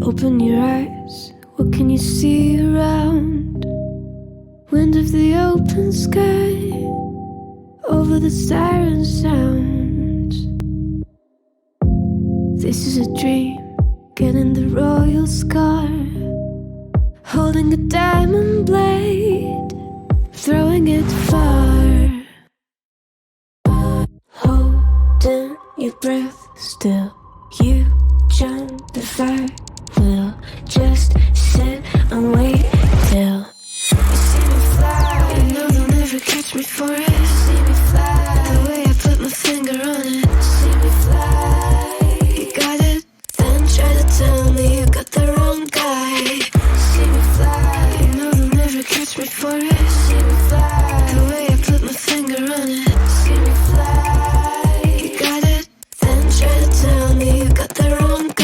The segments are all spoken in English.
Open your eyes, what can you see around? Wind of the open sky, over the siren sounds. This is a dream, getting the royal scar, holding a diamond blade, throwing it far. Holding your breath still, you jump the fire. We'll just sit and wait till you see me fly. You know they'll never catch me for it. See me fly, the way I put my finger on it. See me fly, you got it, then try to tell me you got the wrong guy. See me fly, you know they'll never catch me for it. See me fly, the way I put my finger on it. See me fly, you got it, then try to tell me you got the wrong guy.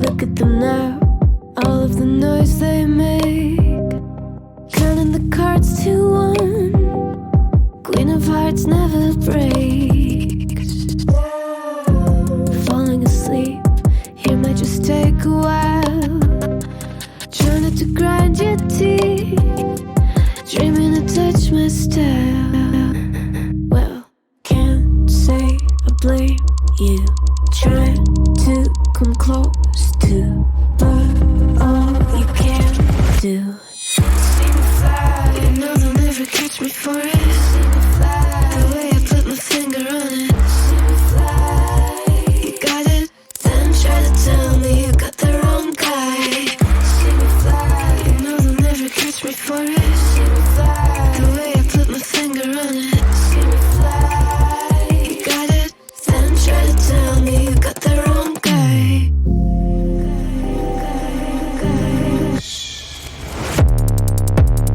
Look at them now, all of the noise they make, counting the cards to one. Queen of hearts never breaks. Falling asleep here might just take a while, trying not to grind your teeth, dreaming to touch my style. Well, can't say I blame you, trying to come close to, but all you can do. See me fly, you know they'll never catch me for it. See me fly, the way I put my finger on it. See me fly, you got it, then try to tell me you got the wrong guy. See me fly, you know they'll never catch me for it. See me fly, the way I put my finger on it. See me fly, you got it, then try to tell me you got the wrong guy.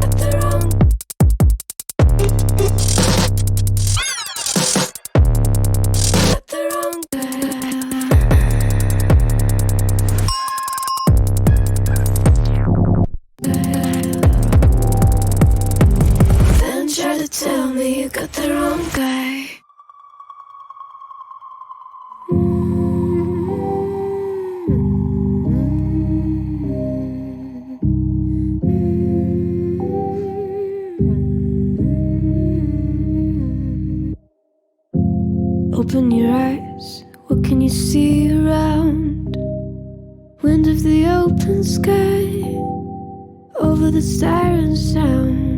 Got the wrong. Got the wrong guy. Then try to tell me you got the wrong guy. Open your eyes, what can you see around? Wind of the open sky, over the siren sound.